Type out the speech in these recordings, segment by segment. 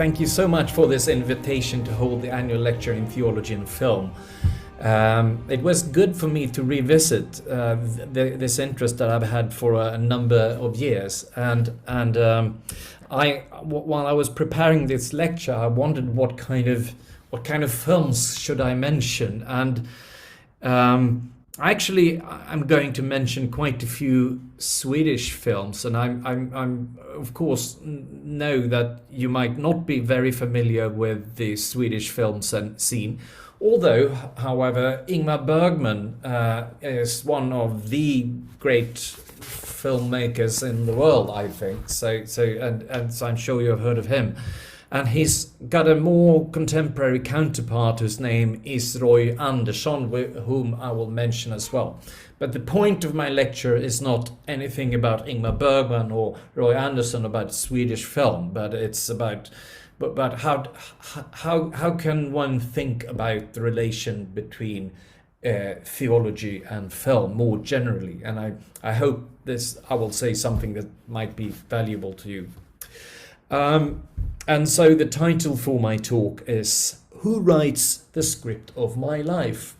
thank you so much for this invitation to hold the annual lecture in theology and film. It was good for me to revisit this interest that I've had for a number of years, and while I was preparing this lecture, I wondered what kind of films should I mention, and I'm going to mention quite a few Swedish films, and I'm of course know that you might not be very familiar with the Swedish film scene. Although, however, Ingmar Bergman is one of the great filmmakers in the world, I think. So I'm sure you have heard of him. And he's got a more contemporary counterpart whose name is Roy Andersson, whom I will mention as well. But the point of my lecture is not anything about Ingmar Bergman or Roy Andersson about Swedish film, but it's about how can one think about the relation between theology and film more generally? And I hope I will say something that might be valuable to you. And so the title for my talk is Who Writes the Script of My Life?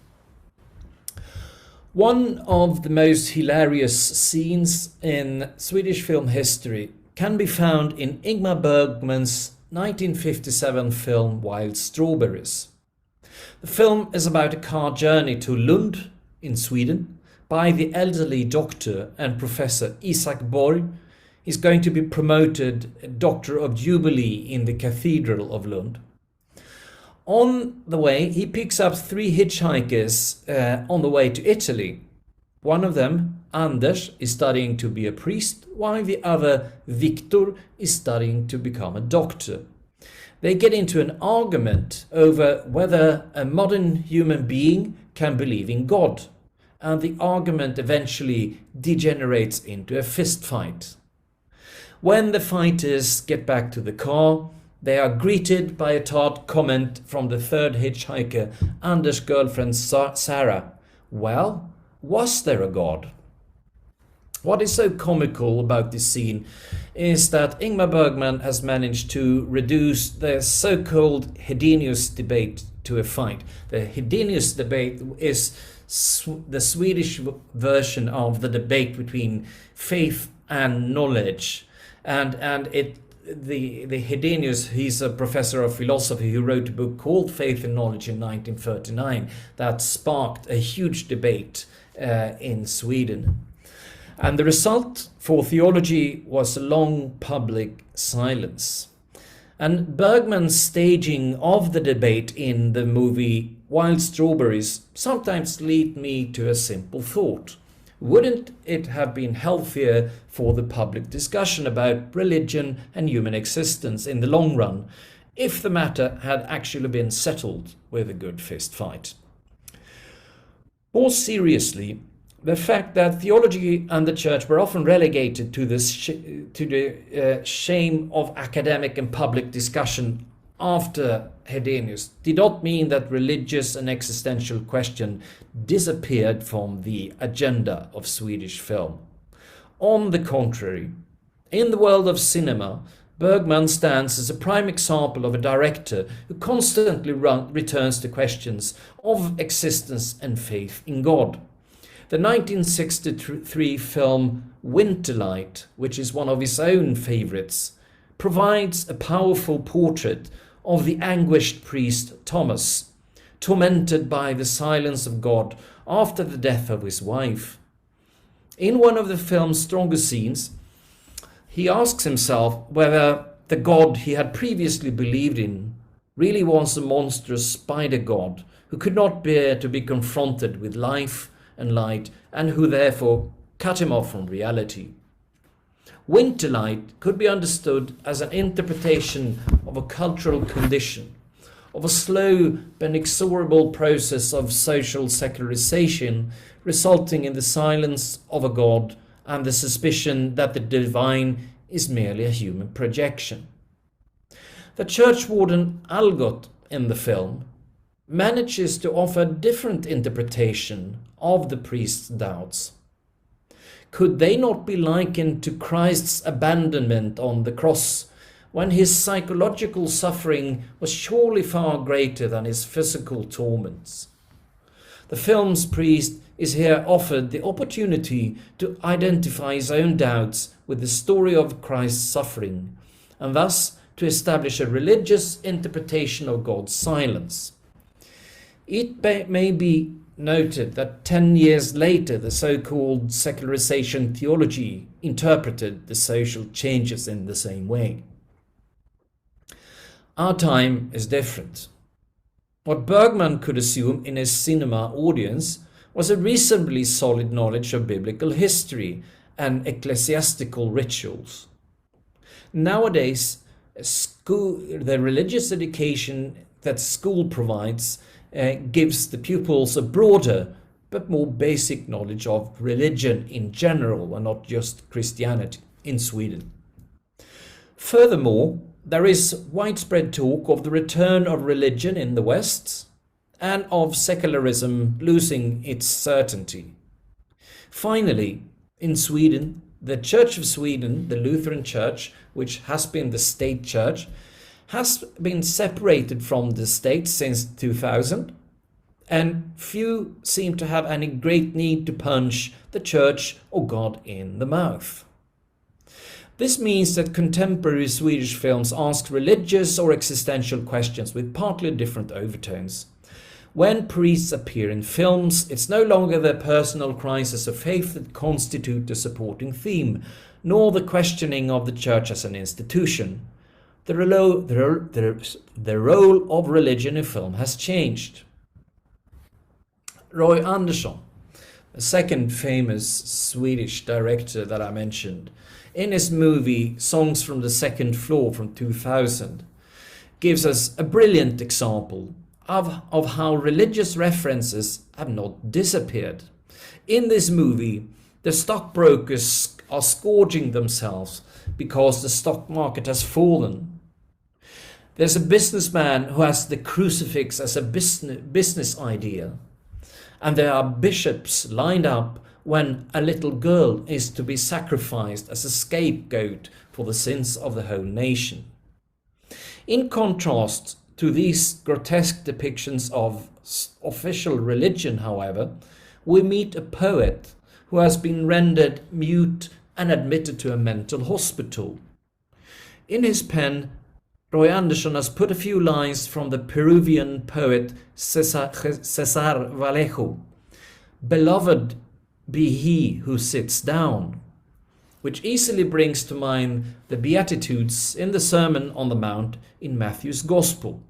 One of the most hilarious scenes in Swedish film history can be found in Ingmar Bergman's 1957 film Wild Strawberries. The film is about a car journey to Lund in Sweden by the elderly doctor and Professor Isaac Borg. He's going to be promoted Doctor of Jubilee in the Cathedral of Lund. On the way, he picks up 3 hitchhikers on the way to Italy. One of them, Anders, is studying to be a priest, while the other, Victor, is studying to become a doctor. They get into an argument over whether a modern human being can believe in God, and the argument eventually degenerates into a fist fight. When the fighters get back to the car, they are greeted by a tart comment from the third hitchhiker, Anders' girlfriend Sarah. Well, was there a God? What is so comical about this scene is that Ingmar Bergman has managed to reduce the so-called Hedenius debate to a fight. The Hedenius debate is the Swedish version of the debate between faith and knowledge. And the Hedenius, he's a professor of philosophy who wrote a book called Faith and Knowledge in 1939 that sparked a huge debate in Sweden. And the result for theology was a long public silence. And Bergman's staging of the debate in the movie Wild Strawberries sometimes lead me to a simple thought. Wouldn't it have been healthier for the public discussion about religion and human existence in the long run if the matter had actually been settled with a good fist fight? More seriously, the fact that theology and the church were often relegated to the shame of academic and public discussion after Hedenius did not mean that religious and existential question disappeared from the agenda of Swedish film. On the contrary, in the world of cinema, Bergman stands as a prime example of a director who constantly returns to questions of existence and faith in God. The 1963 film Winterlight, which is one of his own favorites, provides a powerful portrait of the anguished priest Thomas, tormented by the silence of God after the death of his wife. In one of the film's strongest scenes, he asks himself whether the God he had previously believed in really was a monstrous spider god who could not bear to be confronted with life and light, and who therefore cut him off from reality. Winterlight could be understood as an interpretation of a cultural condition, of a slow but inexorable process of social secularization resulting in the silence of a God and the suspicion that the divine is merely a human projection. The church warden Algot in the film manages to offer a different interpretation of the priest's doubts. Could they not be likened to Christ's abandonment on the cross when his psychological suffering was surely far greater than his physical torments. The film's priest is here offered the opportunity to identify his own doubts with the story of Christ's suffering, and thus to establish a religious interpretation of God's silence. It may be noted that 10 years later the so-called secularization theology interpreted the social changes in the same way. Our time is different. What Bergman could assume in his cinema audience was a reasonably solid knowledge of biblical history and ecclesiastical rituals. Nowadays, the religious education that school provides gives the pupils a broader but more basic knowledge of religion in general and not just Christianity in Sweden. Furthermore, there is widespread talk of the return of religion in the West and of secularism losing its certainty. Finally, in Sweden, the Church of Sweden, the Lutheran Church, which has been the state church, has been separated from the state since 2000, and few seem to have any great need to punch the church or God in the mouth. This means that contemporary Swedish films ask religious or existential questions with partly different overtones. When priests appear in films, it's no longer their personal crisis of faith that constitute the supporting theme, nor the questioning of the church as an institution. The role of religion in film has changed. Roy Andersson, the second famous Swedish director that I mentioned, in his movie Songs from the Second Floor from 2000, gives us a brilliant example of how religious references have not disappeared. In this movie, the stockbrokers are scourging themselves because the stock market has fallen. There's a businessman who has the crucifix as a business idea, and there are bishops lined up when a little girl is to be sacrificed as a scapegoat for the sins of the whole nation. In contrast to these grotesque depictions of official religion, however, we meet a poet who has been rendered mute and admitted to a mental hospital. In his pen, Roy Andersson has put a few lines from the Peruvian poet César Vallejo, "Beloved be he who sits down," which easily brings to mind the Beatitudes in the Sermon on the Mount in Matthew's Gospel.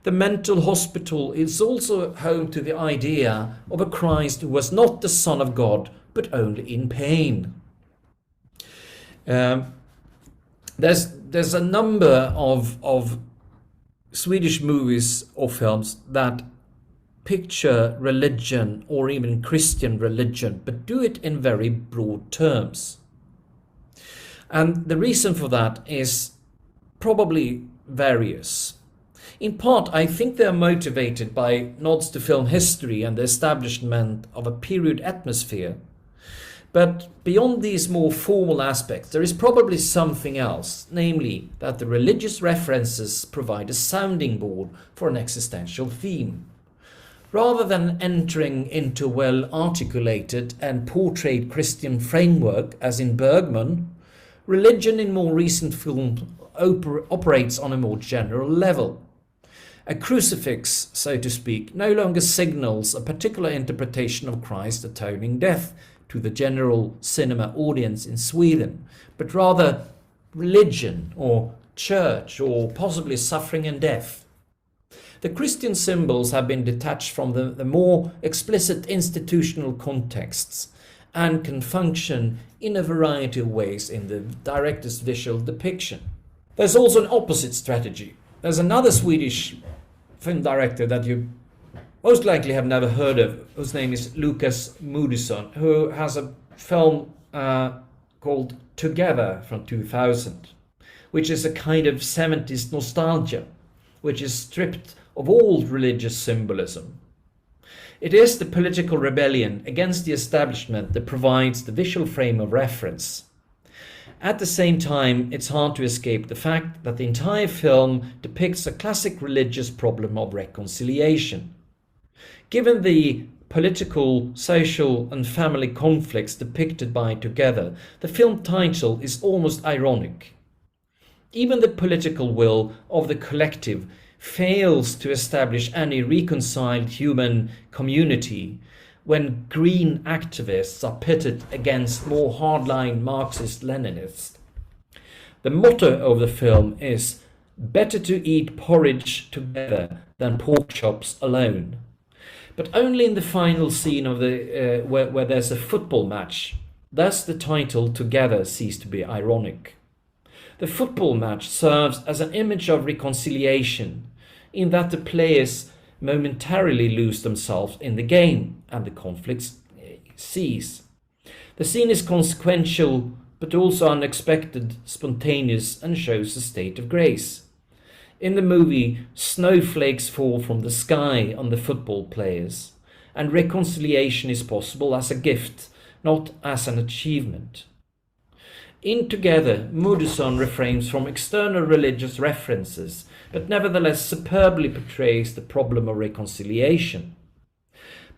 The mental hospital is also home to the idea of a Christ who was not the Son of God, but only in pain. There's a number of Swedish movies or films that picture religion or even Christian religion, but do it in very broad terms. And the reason for that is probably various. In part, I think they are motivated by nods to film history and the establishment of a period atmosphere. But beyond these more formal aspects, there is probably something else, namely that the religious references provide a sounding board for an existential theme. Rather than entering into a well-articulated and portrayed Christian framework, as in Bergman, religion in more recent films operates on a more general level. A crucifix, so to speak, no longer signals a particular interpretation of Christ's atoning death to the general cinema audience in Sweden, but rather religion or church or possibly suffering and death. The Christian symbols have been detached from the more explicit institutional contexts and can function in a variety of ways in the director's visual depiction. There's also an opposite strategy. There's another Swedish film director that you most likely have never heard of, whose name is Lukas Moodysson, who has a film called Together from 2000, which is a kind of 70s nostalgia, which is stripped of all religious symbolism. It is the political rebellion against the establishment that provides the visual frame of reference. At the same time, it's hard to escape the fact that the entire film depicts a classic religious problem of reconciliation. Given the political, social and family conflicts depicted by Together, the film title is almost ironic. Even the political will of the collective fails to establish any reconciled human community when green activists are pitted against more hardline Marxist-Leninists. The motto of the film is "Better to eat porridge together than pork chops alone." But only in the final scene of where there's a football match. Thus the title Together ceased to be ironic. The football match serves as an image of reconciliation, in that the players momentarily lose themselves in the game and the conflicts cease. The scene is consequential but also unexpected, spontaneous, and shows a state of grace. In the movie, snowflakes fall from the sky on the football players, and reconciliation is possible as a gift, not as an achievement. In Together, Sigurdson refrains from external religious references, but nevertheless superbly portrays the problem of reconciliation.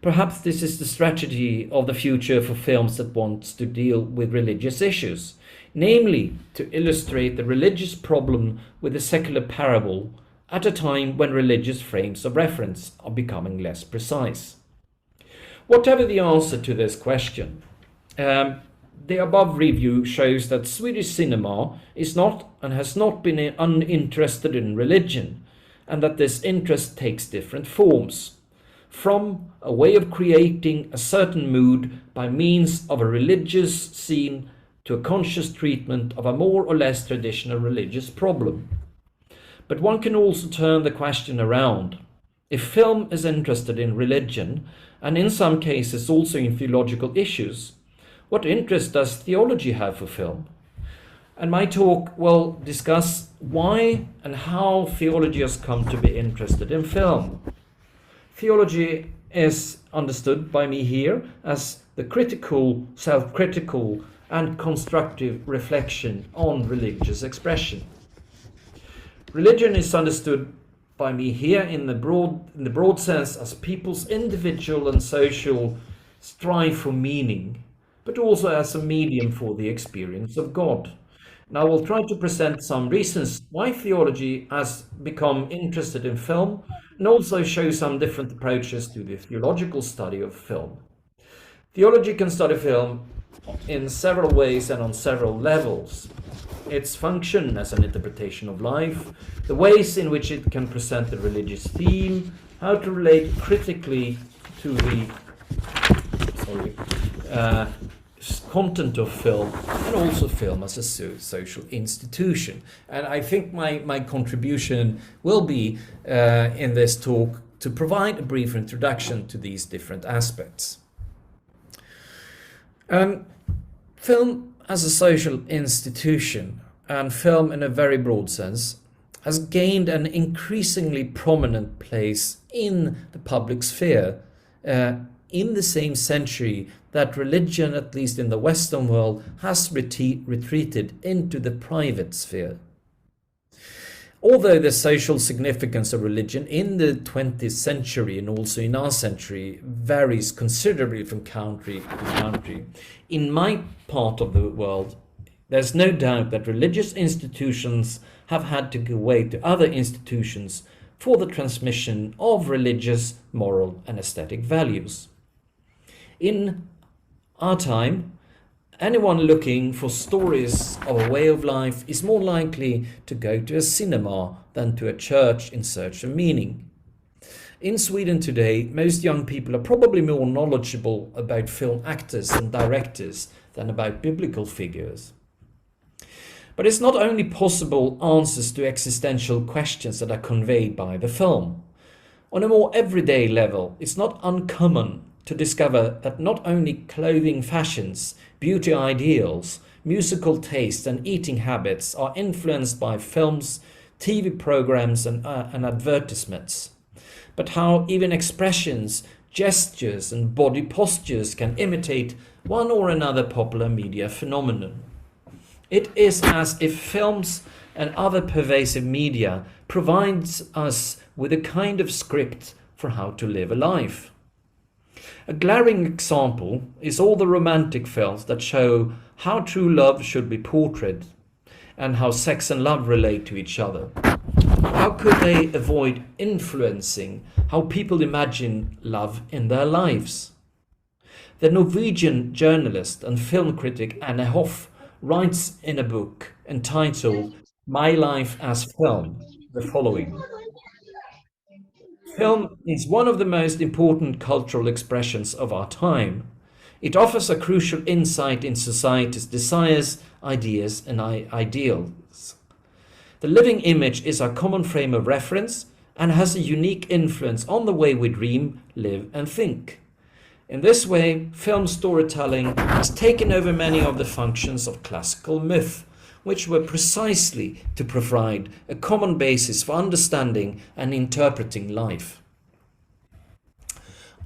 Perhaps this is the strategy of the future for films that wants to deal with religious issues, namely to illustrate the religious problem with a secular parable at a time when religious frames of reference are becoming less precise. Whatever the answer to this question, the above review shows that Swedish cinema is not and has not been uninterested in religion, and that this interest takes different forms. From a way of creating a certain mood by means of a religious scene to a conscious treatment of a more or less traditional religious problem. But one can also turn the question around. If film is interested in religion, and in some cases also in theological issues, what interest does theology have for film? And my talk will discuss why and how theology has come to be interested in film. Theology is understood by me here as the critical, self-critical and constructive reflection on religious expression. Religion is understood by me here in the broad sense as people's individual and social strive for meaning, but also as a medium for the experience of God. Now I will try to present some reasons why theology has become interested in film, and also show some different approaches to the theological study of film. Theology can study film in several ways and on several levels. Its function as an interpretation of life, the ways in which it can present a religious theme, how to relate critically to the content of film, and also film as a social institution. And I think my contribution will be in this talk to provide a brief introduction to these different aspects. Film as a social institution, and film in a very broad sense, has gained an increasingly prominent place in the public sphere in the same century that religion, at least in the Western world, has retreated into the private sphere. Although the social significance of religion in the 20th century and also in our century varies considerably from country to country, in my part of the world, there's no doubt that religious institutions have had to give way to other institutions for the transmission of religious, moral and aesthetic values. In our time, anyone looking for stories of a way of life is more likely to go to a cinema than to a church in search of meaning. In Sweden today, most young people are probably more knowledgeable about film actors and directors than about biblical figures. But it's not only possible answers to existential questions that are conveyed by the film. On a more everyday level, it's not uncommon to discover that not only clothing fashions, beauty ideals, musical tastes and eating habits are influenced by films, TV programs and advertisements, but how even expressions, gestures and body postures can imitate one or another popular media phenomenon. It is as if films and other pervasive media provides us with a kind of script for how to live a life. A glaring example is all the romantic films that show how true love should be portrayed and how sex and love relate to each other. How could they avoid influencing how people imagine love in their lives? The Norwegian journalist and film critic Anne Hoff writes in a book entitled My Life as Film the following. Film is one of the most important cultural expressions of our time. It offers a crucial insight in society's desires, ideas, and ideals. The living image is our common frame of reference and has a unique influence on the way we dream, live, and think. In this way, film storytelling has taken over many of the functions of classical myth, which were precisely to provide a common basis for understanding and interpreting life.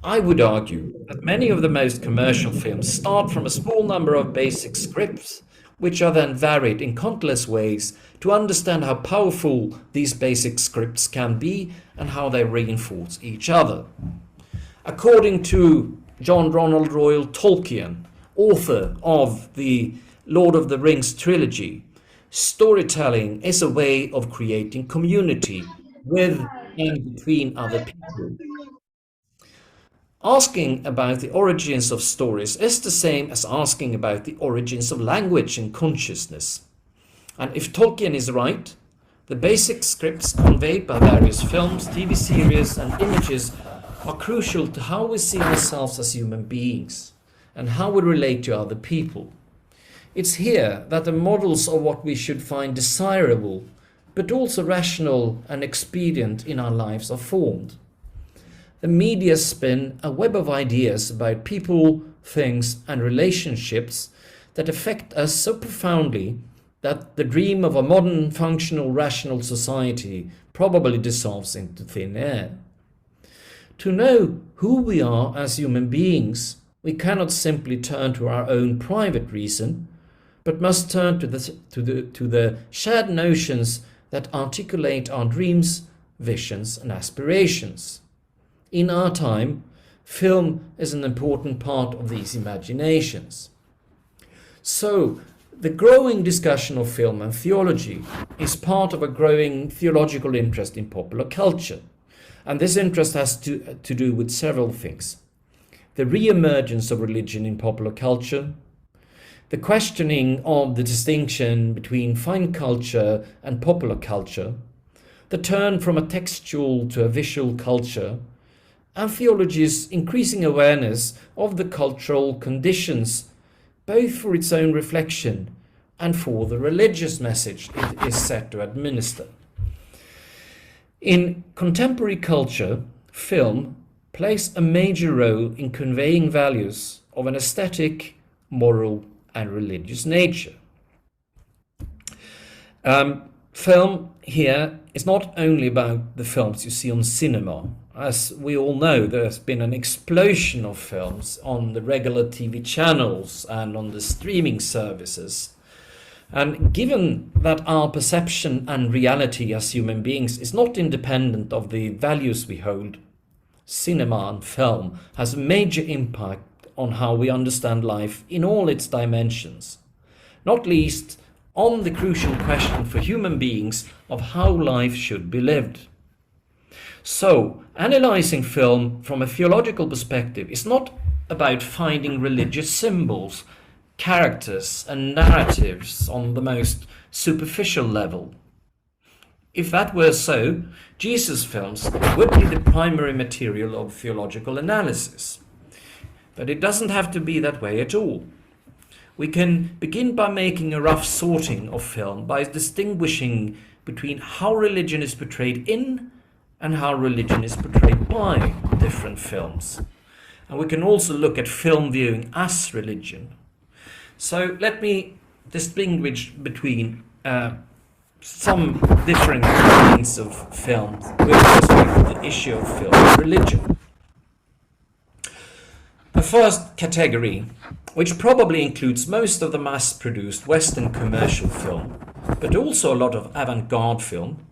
I would argue that many of the most commercial films start from a small number of basic scripts, which are then varied in countless ways to understand how powerful these basic scripts can be and how they reinforce each other. According to John Ronald Reuel Tolkien, author of the Lord of the Rings trilogy, storytelling is a way of creating community with and between other people. Asking about the origins of stories is the same as asking about the origins of language and consciousness. And if Tolkien is right, the basic scripts conveyed by various films, TV series, and images are crucial to how we see ourselves as human beings and how we relate to other people. It's here that the models of what we should find desirable, but also rational and expedient in our lives are formed. The media spin a web of ideas about people, things, and relationships that affect us so profoundly that the dream of a modern, functional, rational society probably dissolves into thin air. To know who we are as human beings, we cannot simply turn to our own private reason, but must turn to the shared notions that articulate our dreams, visions, and aspirations. In our time, film is an important part of these imaginations. So, the growing discussion of film and theology is part of a growing theological interest in popular culture. And this interest has to do with several things. The re-emergence of religion in popular culture, the questioning of the distinction between fine culture and popular culture, the turn from a textual to a visual culture, and theology's increasing awareness of the cultural conditions, both for its own reflection and for the religious message it is set to administer. In contemporary culture, film plays a major role in conveying values of an aesthetic, moral, and religious nature. Film here is not only about the films you see on cinema. As we all know, there's been an explosion of films on the regular TV channels and on the streaming services. And given that our perception and reality as human beings is not independent of the values we hold, cinema and film has a major impact on how we understand life in all its dimensions, not least on the crucial question for human beings of how life should be lived. So, analyzing film from a theological perspective is not about finding religious symbols, characters, and narratives on the most superficial level. If that were so, Jesus' films would be the primary material of theological analysis. But it doesn't have to be that way at all. We can begin by making a rough sorting of film by distinguishing between how religion is portrayed in and how religion is portrayed by different films. And we can also look at film viewing as religion. So let me distinguish between some different kinds of films with respect to the issue of film and religion. A first category, which probably includes most of the mass-produced Western commercial film, but also a lot of avant-garde film,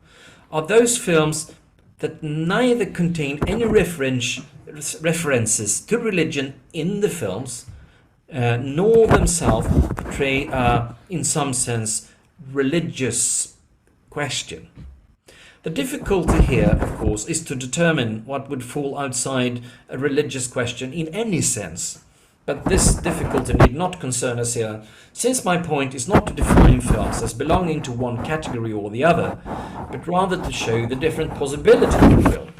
are those films that neither contain any references to religion in the films, nor themselves portray, in some sense, religious question. The difficulty here, of course, is to determine what would fall outside a religious question in any sense. But this difficulty need not concern us here, since my point is not to define films as belonging to one category or the other, but rather to show the different possibilities of a film.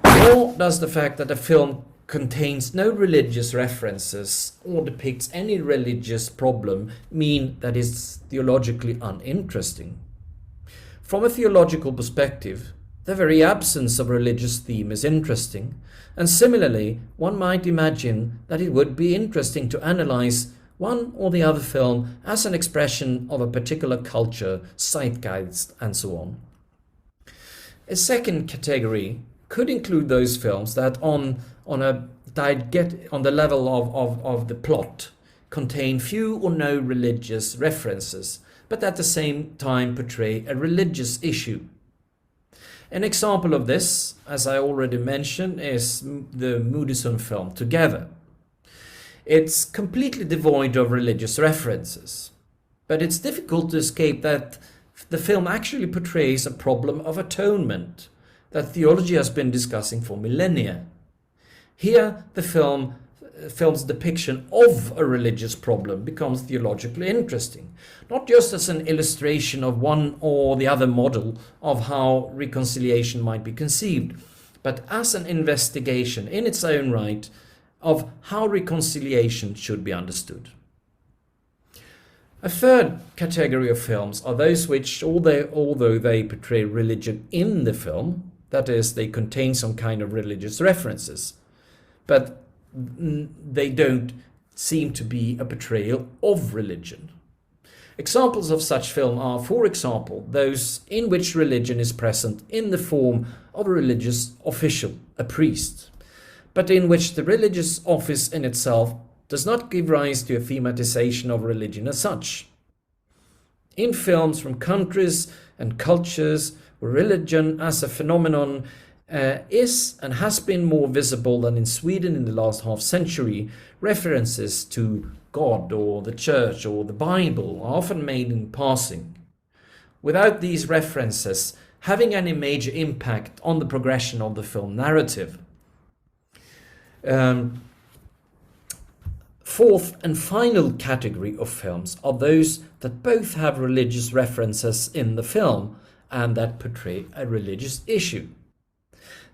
Nor does the fact that a film contains no religious references or depicts any religious problem mean that it's theologically uninteresting. From a theological perspective, the very absence of religious theme is interesting, and similarly, one might imagine that it would be interesting to analyze one or the other film as an expression of a particular culture, zeitgeist, and so on. A second category could include those films that on the level of the plot contain few or no religious references, but at the same time portray a religious issue. An example of this, as I already mentioned, is the Sigurdson film Together. It's completely devoid of religious references, but it's difficult to escape that the film actually portrays a problem of atonement that theology has been discussing for millennia. Here, the film's depiction of a religious problem becomes theologically interesting, not just as an illustration of one or the other model of how reconciliation might be conceived, but as an investigation in its own right of how reconciliation should be understood. A third category of films are those which, although they portray religion in the film, that is, they contain some kind of religious references, but they don't seem to be a portrayal of religion. Examples of such film are, for example, those in which religion is present in the form of a religious official, a priest, but in which the religious office in itself does not give rise to a thematization of religion as such. In films from countries and cultures where religion as a phenomenon is and has been more visible than in Sweden in the last half century, references to God or the church or the Bible are often made in passing, without these references having any major impact on the progression of the film narrative. Fourth and final category of films are those that both have religious references in the film and that portray a religious issue.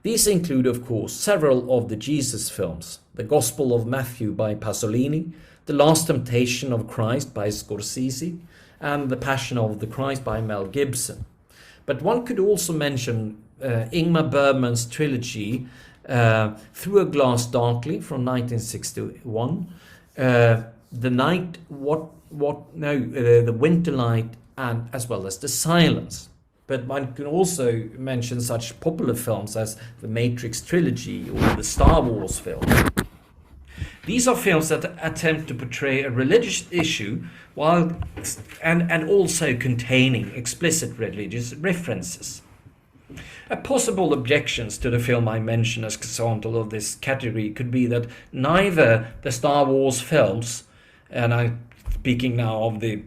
These include, of course, several of the Jesus films: The Gospel of Matthew by Pasolini, The Last Temptation of Christ by Scorsese, and The Passion of the Christ by Mel Gibson. But one could also mention Ingmar Bergman's trilogy, Through a Glass Darkly from 1961, The Winter Light, and as well as The Silence. But one can also mention such popular films as the Matrix trilogy or the Star Wars film. These are films that attempt to portray a religious issue while and also containing explicit religious references. A possible objections to the film I mentioned as example of this category could be that neither the Star Wars films, and I'm speaking now of the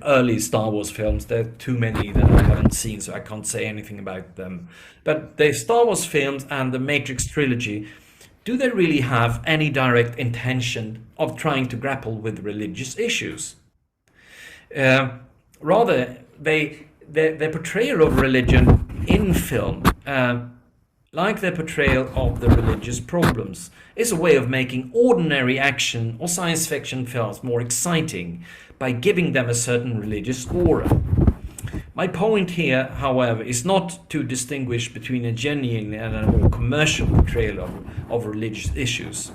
early Star Wars films, there are too many that I haven't seen, so I can't say anything about them. But the Star Wars films and the Matrix trilogy, do they really have any direct intention of trying to grapple with religious issues? Rather, their portrayal of religion in film, like their portrayal of the religious problems, is a way of making ordinary action or science fiction films more exciting by giving them a certain religious aura. My point here, however, is not to distinguish between a genuine and a more commercial portrayal of religious issues.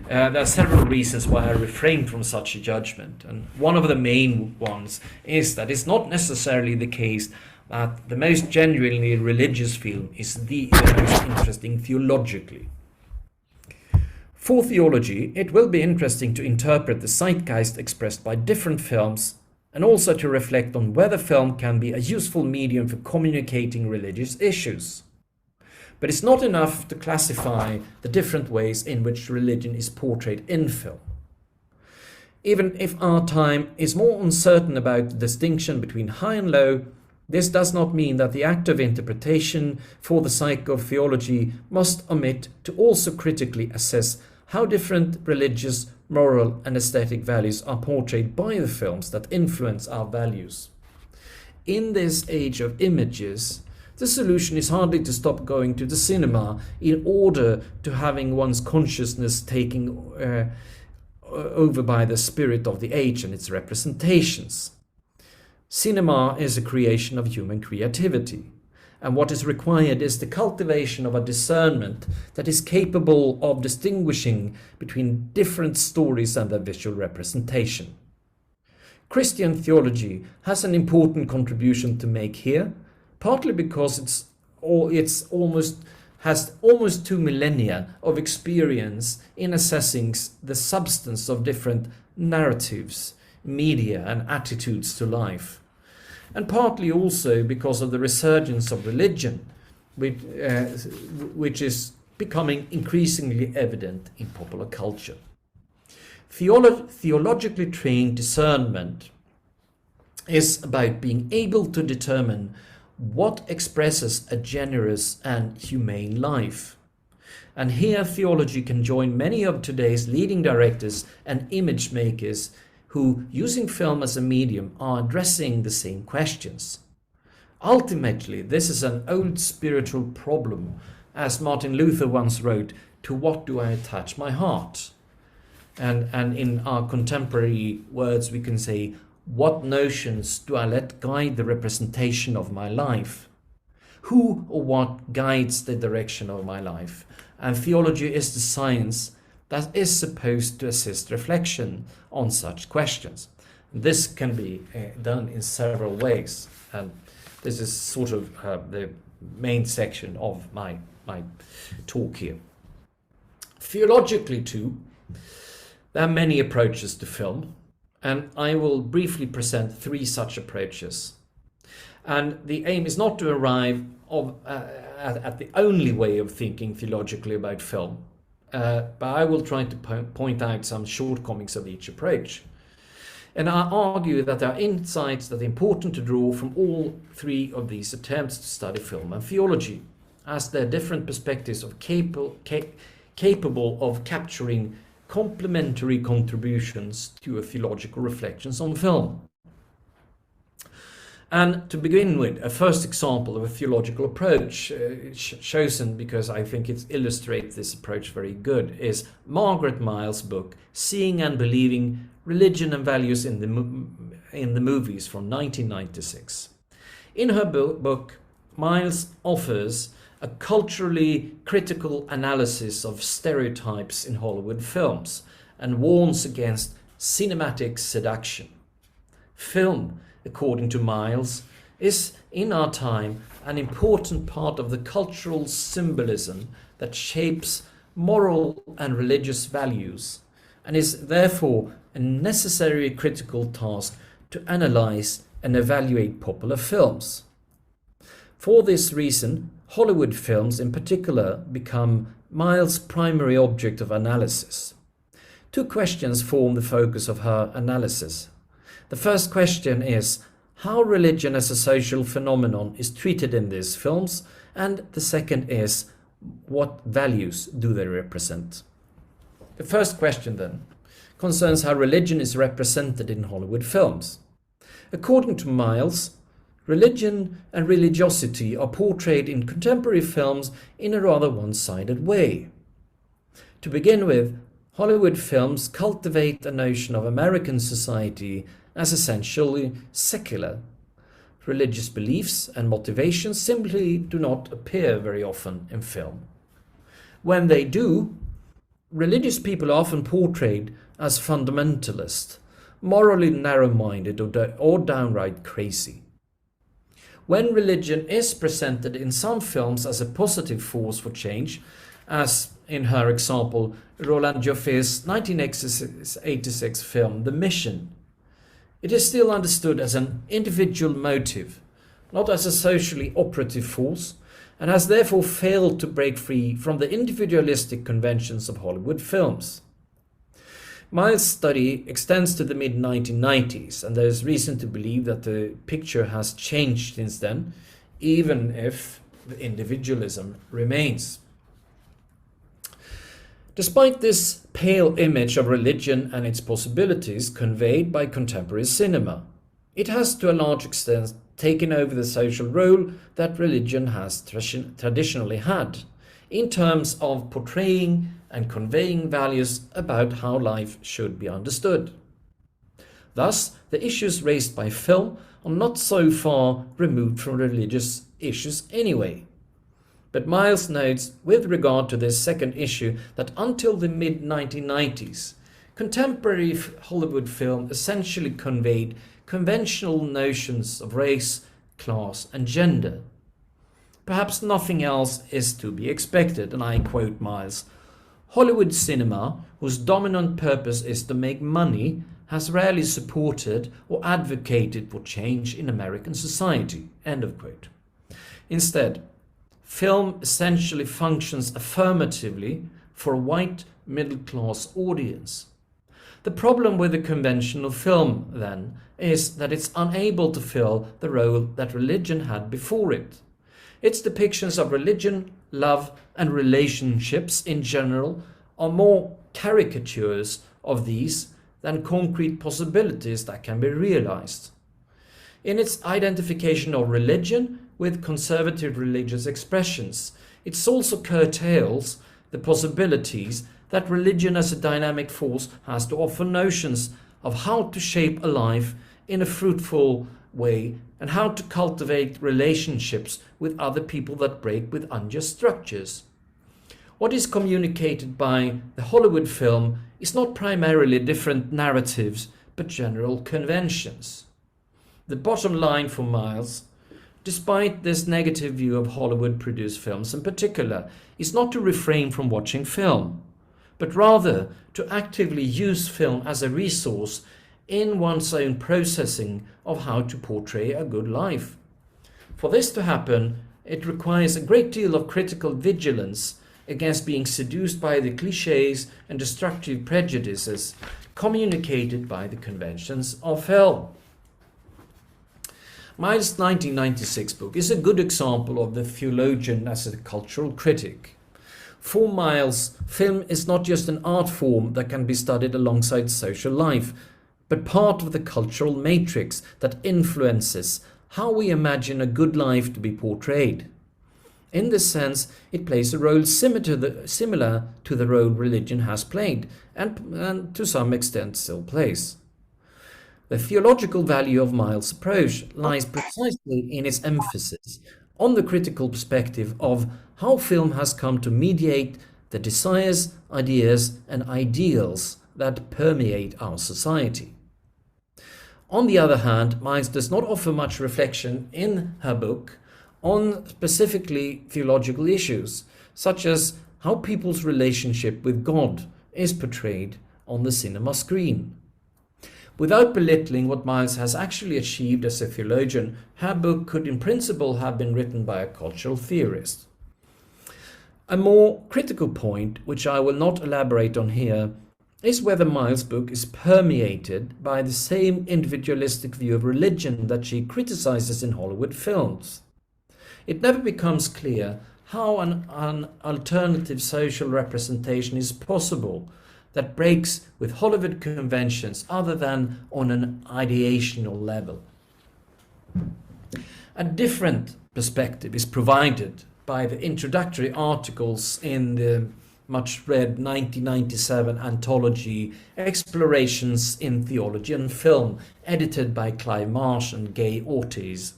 There are several reasons why I refrain from such a judgment, and one of the main ones is that it's not necessarily the case that the most genuinely religious film is the most interesting theologically. For theology, it will be interesting to interpret the zeitgeist expressed by different films and also to reflect on whether film can be a useful medium for communicating religious issues. But it's not enough to classify the different ways in which religion is portrayed in film. Even if our time is more uncertain about the distinction between high and low, this does not mean that the act of interpretation for the sake of theology must omit to also critically assess how different religious, moral and aesthetic values are portrayed by the films that influence our values. In this age of images, the solution is hardly to stop going to the cinema in order to having one's consciousness taken over by the spirit of the age and its representations. Cinema is a creation of human creativity, and what is required is the cultivation of a discernment that is capable of distinguishing between different stories and their visual representation. Christian theology has an important contribution to make here, partly because it has almost 2 millennia of experience in assessing the substance of different narratives, media and attitudes to life, and partly also because of the resurgence of religion, which is becoming increasingly evident in popular culture. Theologically trained discernment is about being able to determine what expresses a generous and humane life. And here theology can join many of today's leading directors and image makers who, using film as a medium, are addressing the same questions. Ultimately, this is an old spiritual problem, as Martin Luther once wrote, "To what do I attach my heart?" And in our contemporary words, we can say, what notions do I let guide the representation of my life? Who or what guides the direction of my life? And theology is the science that is supposed to assist reflection on such questions. This can be done in several ways, and this is sort of the main section of my talk here. Theologically too, there are many approaches to film, and I will briefly present 3 such approaches. And the aim is not to arrive at the only way of thinking theologically about film, but I will try to point out some shortcomings of each approach. And I argue that there are insights that are important to draw from all 3 of these attempts to study film and theology, as their different perspectives are capable of capturing complementary contributions to a theological reflections on film. And to begin with, a first example of a theological approach chosen because I think it illustrates this approach very good is Margaret Miles' book Seeing and Believing: Religion and Values in the Movies from 1996. In her book, Miles offers a culturally critical analysis of stereotypes in Hollywood films and warns against cinematic seduction. Film, according to Miles, is in our time an important part of the cultural symbolism that shapes moral and religious values, and is therefore a necessary critical task to analyze and evaluate popular films. For this reason, Hollywood films in particular become Miles' primary object of analysis. 2 questions form the focus of her analysis. The first question is how religion as a social phenomenon is treated in these films, and the second is what values do they represent. The first question then concerns how religion is represented in Hollywood films. According to Miles, religion and religiosity are portrayed in contemporary films in a rather one-sided way. To begin with, Hollywood films cultivate a notion of American society as essentially secular. Religious beliefs and motivations simply do not appear very often in film. When they do, religious people are often portrayed as fundamentalist, morally narrow-minded or downright crazy. When religion is presented in some films as a positive force for change, as in her example, Roland Joffé's 1986 film The Mission. It is still understood as an individual motive, not as a socially operative force, and has therefore failed to break free from the individualistic conventions of Hollywood films. Miles' study extends to the mid-1990s, and there is reason to believe that the picture has changed since then, even if the individualism remains. Despite this pale image of religion and its possibilities conveyed by contemporary cinema, it has to a large extent taken over the social role that religion has traditionally had, in terms of portraying and conveying values about how life should be understood. Thus, the issues raised by film are not so far removed from religious issues anyway. But Miles notes with regard to this second issue that until the mid-1990s, contemporary Hollywood film essentially conveyed conventional notions of race, class and gender. Perhaps nothing else is to be expected, and I quote Miles, "Hollywood cinema, whose dominant purpose is to make money, has rarely supported or advocated for change in American society." End of quote. Instead, film essentially functions affirmatively for a white middle-class audience. The problem with the conventional film, then, is that it's unable to fill the role that religion had before it. Its depictions of religion, love, and relationships in general are more caricatures of these than concrete possibilities that can be realized. In its identification of religion with conservative religious expressions, it also curtails the possibilities that religion as a dynamic force has to offer notions of how to shape a life in a fruitful way and how to cultivate relationships with other people that break with unjust structures. What is communicated by the Hollywood film is not primarily different narratives, but general conventions. The bottom line for Miles, despite this negative view of Hollywood-produced films in particular, is not to refrain from watching film, but rather to actively use film as a resource in one's own processing of how to portray a good life. For this to happen, it requires a great deal of critical vigilance against being seduced by the cliches and destructive prejudices communicated by the conventions of film. Miles' 1996 book is a good example of the theologian as a cultural critic. For Miles, film is not just an art form that can be studied alongside social life, but part of the cultural matrix that influences how we imagine a good life to be portrayed. In this sense, it plays a role similar to the role religion has played, and to some extent still plays. The theological value of Miles' approach lies precisely in its emphasis on the critical perspective of how film has come to mediate the desires, ideas, and ideals that permeate our society. On the other hand, Miles does not offer much reflection in her book on specifically theological issues, such as how people's relationship with God is portrayed on the cinema screen. Without belittling what Miles has actually achieved as a theologian, her book could in principle have been written by a cultural theorist. A more critical point, which I will not elaborate on here, is whether Miles' book is permeated by the same individualistic view of religion that she criticizes in Hollywood films. It never becomes clear how an alternative social representation is possible that breaks with Hollywood conventions other than on an ideational level. A different perspective is provided by the introductory articles in the much-read 1997 anthology Explorations in Theology and Film, edited by Clive Marsh and Gay Ortiz.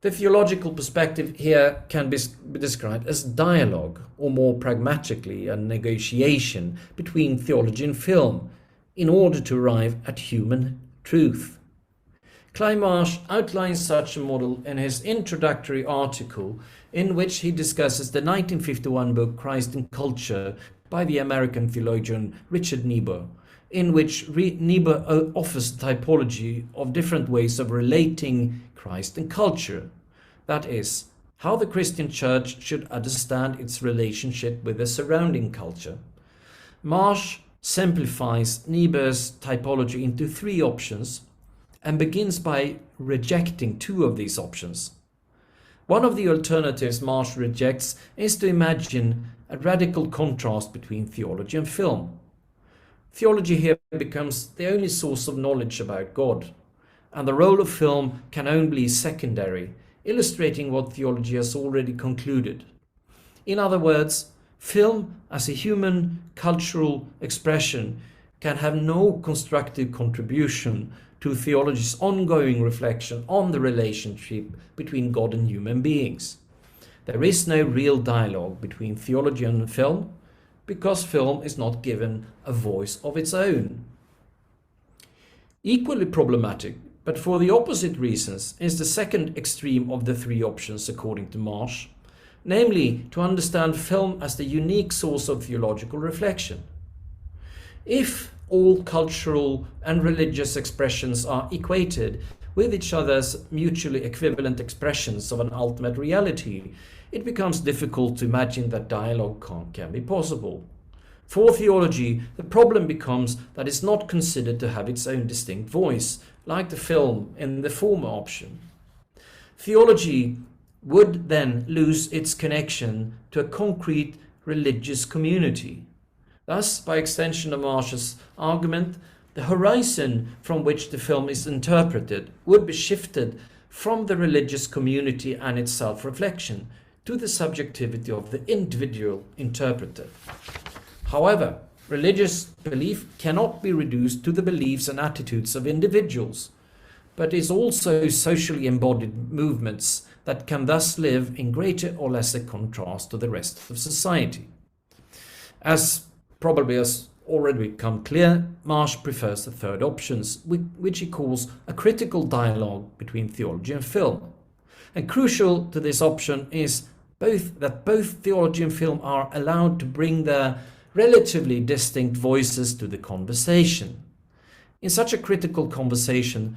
The theological perspective here can be described as dialogue, or more pragmatically, a negotiation between theology and film in order to arrive at human truth. Marsh outlines such a model in his introductory article, in which he discusses the 1951 book Christ and Culture by the American theologian Richard Niebuhr, in which Niebuhr offers a typology of different ways of relating Christ and culture. That is, how the Christian church should understand its relationship with the surrounding culture. Marsh simplifies Niebuhr's typology into three options and begins by rejecting two of these options. One of the alternatives Marsh rejects is to imagine a radical contrast between theology and film. Theology here becomes the only source of knowledge about God, and the role of film can only be secondary, illustrating what theology has already concluded. In other words, film as a human cultural expression can have no constructive contribution to theology's ongoing reflection on the relationship between God and human beings. There is no real dialogue between theology and film, because film is not given a voice of its own. Equally problematic, but for the opposite reasons, is the second extreme of the three options according to Marsh, namely to understand film as the unique source of theological reflection. If all cultural and religious expressions are equated with each other's mutually equivalent expressions of an ultimate reality, it becomes difficult to imagine that dialogue can be possible. For theology, the problem becomes that it's not considered to have its own distinct voice, like the film in the former option. Theology would then lose its connection to a concrete religious community. Thus, by extension of Marsh's argument, the horizon from which the film is interpreted would be shifted from the religious community and its self-reflection to the subjectivity of the individual interpreter. However, religious belief cannot be reduced to the beliefs and attitudes of individuals, but is also socially embodied movements that can thus live in greater or lesser contrast to the rest of society. As probably has already become clear, Marsh prefers the third options, which he calls a critical dialogue between theology and film. And crucial to this option is that both theology and film are allowed to bring their relatively distinct voices to the conversation. In such a critical conversation,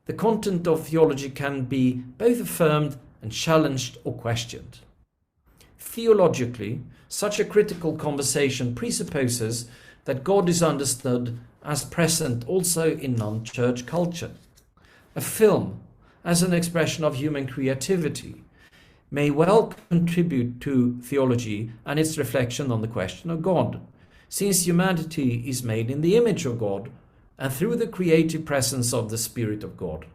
the content of theology can be both affirmed and challenged or questioned. Theologically, such a critical conversation presupposes that God is understood as present also in non-church culture. A film, as an expression of human creativity, may well contribute to theology and its reflection on the question of God, since humanity is made in the image of God and through the creative presence of the Spirit of God.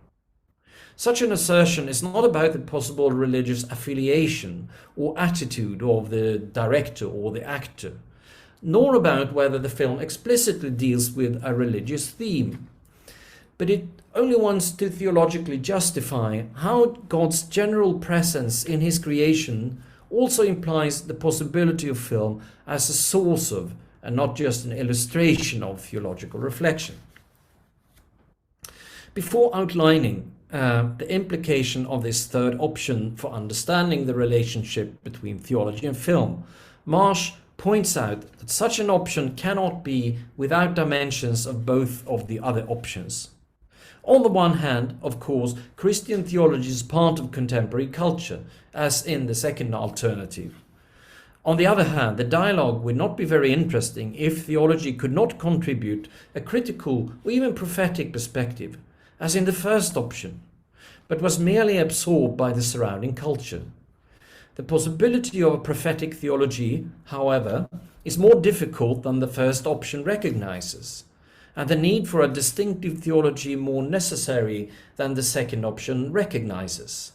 Such an assertion is not about the possible religious affiliation or attitude of the director or the actor, nor about whether the film explicitly deals with a religious theme, but it only wants to theologically justify how God's general presence in his creation also implies the possibility of film as a source of, and not just an illustration of, theological reflection. Before outlining the implication of this third option for understanding the relationship between theology and film, Marsh points out that such an option cannot be without dimensions of both of the other options. On the one hand, of course, Christian theology is part of contemporary culture, as in the second alternative. On the other hand, the dialogue would not be very interesting if theology could not contribute a critical or even prophetic perspective, as in the first option, but was merely absorbed by the surrounding culture. The possibility of a prophetic theology, however, is more difficult than the first option recognizes, and the need for a distinctive theology more necessary than the second option recognizes.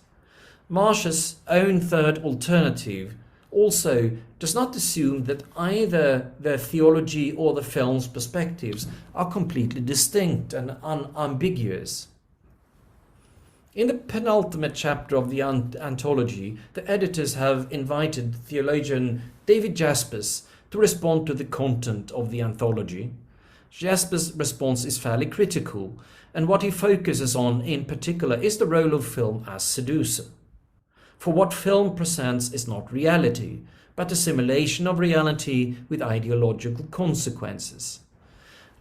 Marsh's own third alternative also does not assume that either the theology or the film's perspectives are completely distinct and unambiguous. In the penultimate chapter of the anthology, the editors have invited theologian David Jaspers to respond to the content of the anthology. Jasper's response is fairly critical, and what he focuses on in particular is the role of film as seducer. For what film presents is not reality, but a simulation of reality with ideological consequences.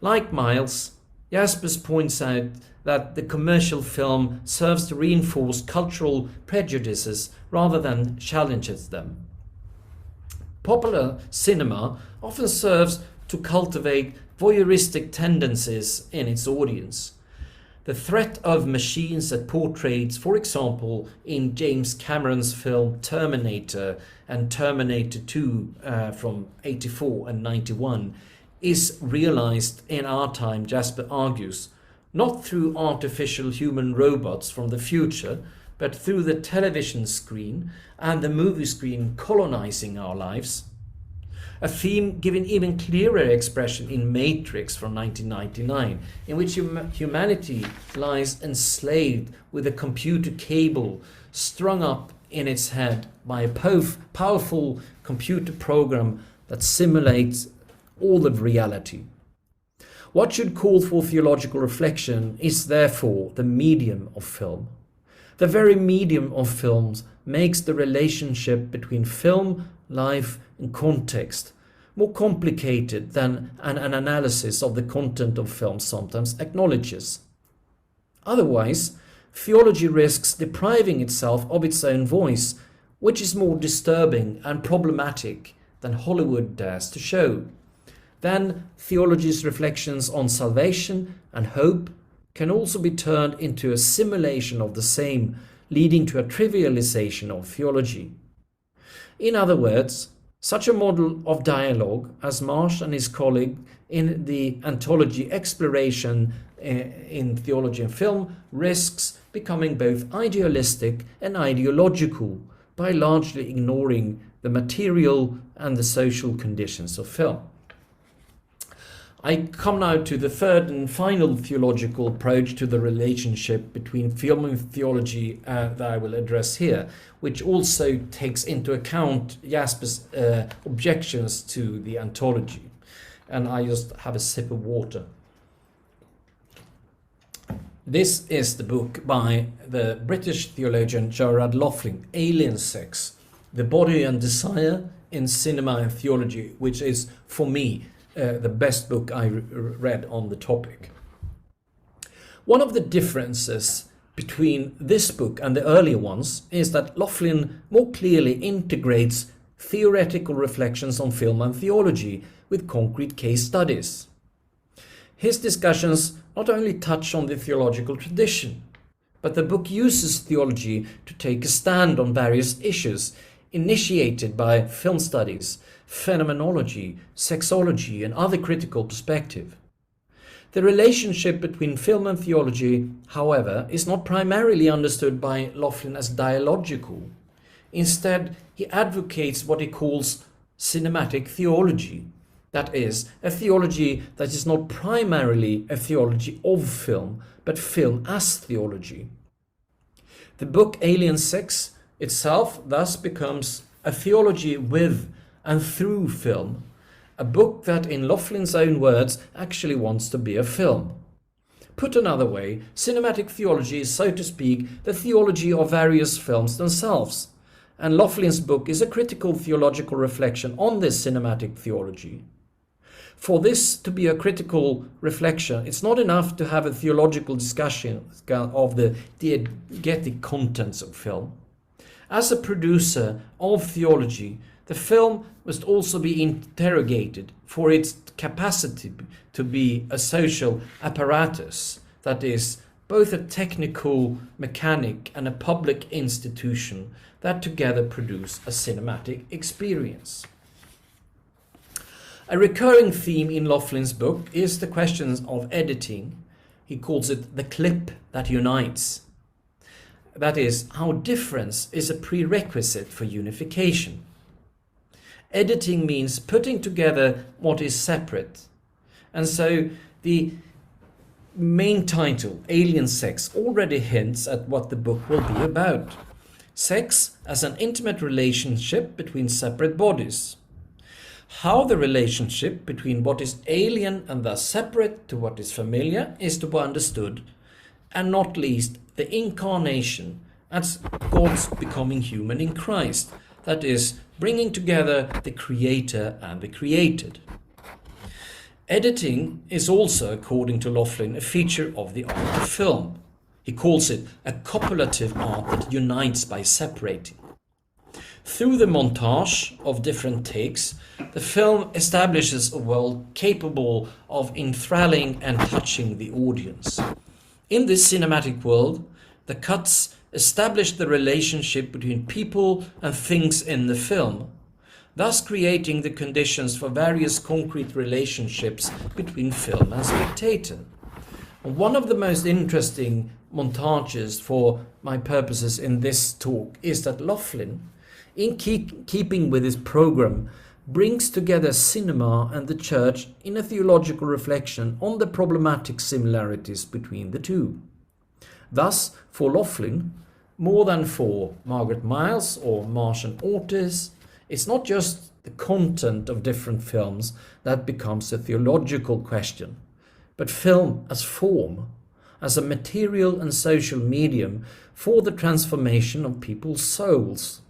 Like Miles, Jaspers points out that the commercial film serves to reinforce cultural prejudices rather than challenges them. Popular cinema often serves to cultivate voyeuristic tendencies in its audience. The threat of machines that portrays, for example, in James Cameron's film Terminator and Terminator 2 from 84 and 91, is realized in our time, Jasper argues, not through artificial human robots from the future, but through the television screen and the movie screen colonizing our lives. A theme given even clearer expression in Matrix from 1999, in which humanity lies enslaved with a computer cable strung up in its head by a powerful computer program that simulates all of reality. What should call for theological reflection is therefore the medium of film. The very medium of films makes the relationship between film, life, and context more complicated than an analysis of the content of film sometimes acknowledges. Otherwise, theology risks depriving itself of its own voice, which is more disturbing and problematic than Hollywood dares to show. Then theology's reflections on salvation and hope can also be turned into a simulation of the same, leading to a trivialization of theology. In other words, such a model of dialogue as Marsh and his colleague in the anthology Exploration in Theology and Film risks becoming both idealistic and ideological by largely ignoring the material and the social conditions of film. I come now to the third and final theological approach to the relationship between film and theology that I will address here, which also takes into account Jasper's objections to the anthology. And I just have a sip of water. This is the book by the British theologian Gerard Laughlin, Alien Sex, The Body and Desire in Cinema and Theology, which is, for me, the best book I read on the topic. One of the differences between this book and the earlier ones is that Laughlin more clearly integrates theoretical reflections on film and theology with concrete case studies. His discussions not only touch on the theological tradition, but the book uses theology to take a stand on various issues initiated by film studies, phenomenology, sexology, and other critical perspective. The relationship between film and theology, however, is not primarily understood by Laughlin as dialogical. Instead, he advocates what he calls cinematic theology, that is, a theology that is not primarily a theology of film, but film as theology. The book Alien Sex itself thus becomes a theology with and through film, a book that, in Laughlin's own words, actually wants to be a film. Put another way, cinematic theology is, so to speak, the theology of various films themselves, and Laughlin's book is a critical theological reflection on this cinematic theology. For this to be a critical reflection, it's not enough to have a theological discussion of the diegetic contents of film. As a producer of theology, the film must also be interrogated for its capacity to be a social apparatus, that is, both a technical mechanic and a public institution that together produce a cinematic experience. A recurring theme in Laughlin's book is the questions of editing. He calls it the clip that unites. That is, how difference is a prerequisite for unification. Editing means putting together what is separate. And so the main title, Alien Sex, already hints at what the book will be about. Sex as an intimate relationship between separate bodies. how the relationship between what is alien and thus separate to what is familiar is to be understood, and not least the incarnation as God's becoming human in Christ, that is, bringing together the Creator and the created. Editing is also, according to Laughlin, a feature of the art of film. He calls it a copulative art that unites by separating. Through the montage of different takes, the film establishes a world capable of enthralling and touching the audience. In this cinematic world, the cuts establish the relationship between people and things in the film, thus creating the conditions for various concrete relationships between film and spectator. One of the most interesting montages for my purposes in this talk is that Laughlin, in keeping with his program, brings together cinema and the church in a theological reflection on the problematic similarities between the two. Thus, for Laughlin, more than for Margaret Miles or Martian Ortiz, it's not just the content of different films that becomes a theological question, but film as form, as a material and social medium for the transformation of people's souls.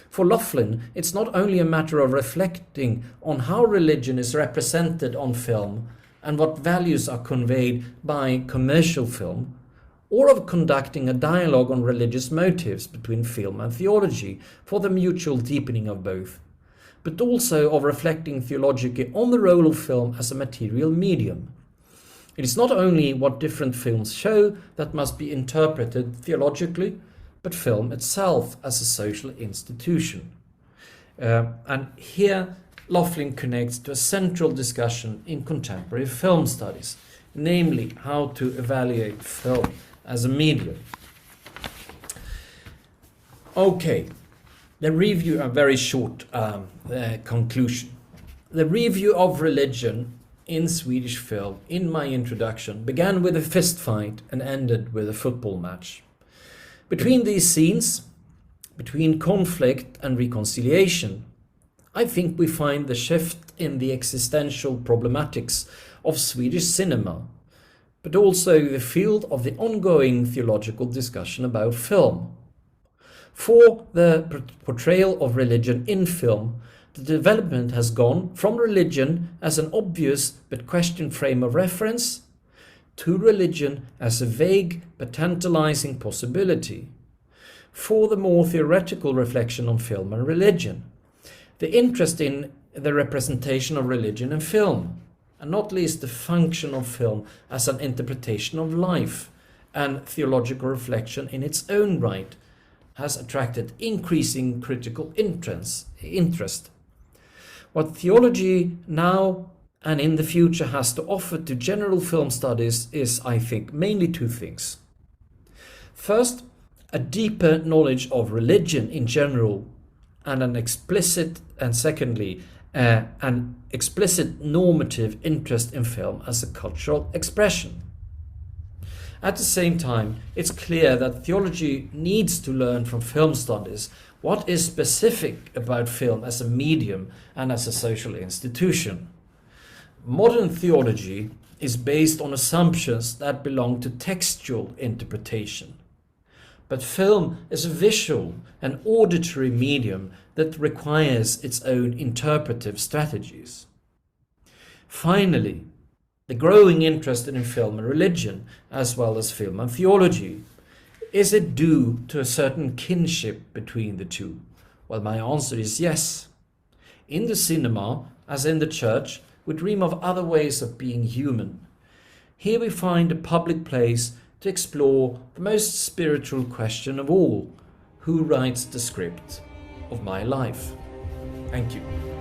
For Laughlin, it's not only a matter of reflecting on how religion is represented on film and what values are conveyed by commercial film, or of conducting a dialogue on religious motives between film and theology for the mutual deepening of both, but also of reflecting theologically on the role of film as a material medium. It is not only what different films show that must be interpreted theologically, but film itself as a social institution. And here Laughlin connects to a central discussion in contemporary film studies, namely how to evaluate film as a medium. Okay, the review, a very short conclusion. The review of religion in Swedish film, in my introduction, began with a fist fight and ended with a football match. Between these scenes, between conflict and reconciliation, I think we find the shift in the existential problematics of Swedish cinema, but also the field of the ongoing theological discussion about film. For the portrayal of religion in film, the development has gone from religion as an obvious but questioned frame of reference to religion as a vague but tantalizing possibility. For the more theoretical reflection on film and religion, the interest in the representation of religion in film, and not least the function of film as an interpretation of life and theological reflection in its own right, has attracted increasing critical interest. What theology now and in the future has to offer to general film studies is, I think, mainly two things. First, a deeper knowledge of religion in general, and secondly, an explicit normative interest in film as a cultural expression. At the same time, it's clear that theology needs to learn from film studies what is specific about film as a medium and as a social institution. Modern theology is based on assumptions that belong to textual interpretation. But film is a visual and auditory medium that requires its own interpretive strategies. Finally, the growing interest in film and religion, as well as film and theology, is it due to a certain kinship between the two? Well, my answer is yes. In the cinema, as in the church, we dream of other ways of being human. Here we find a public place to explore the most spiritual question of all: who writes the script of my life? Thank you.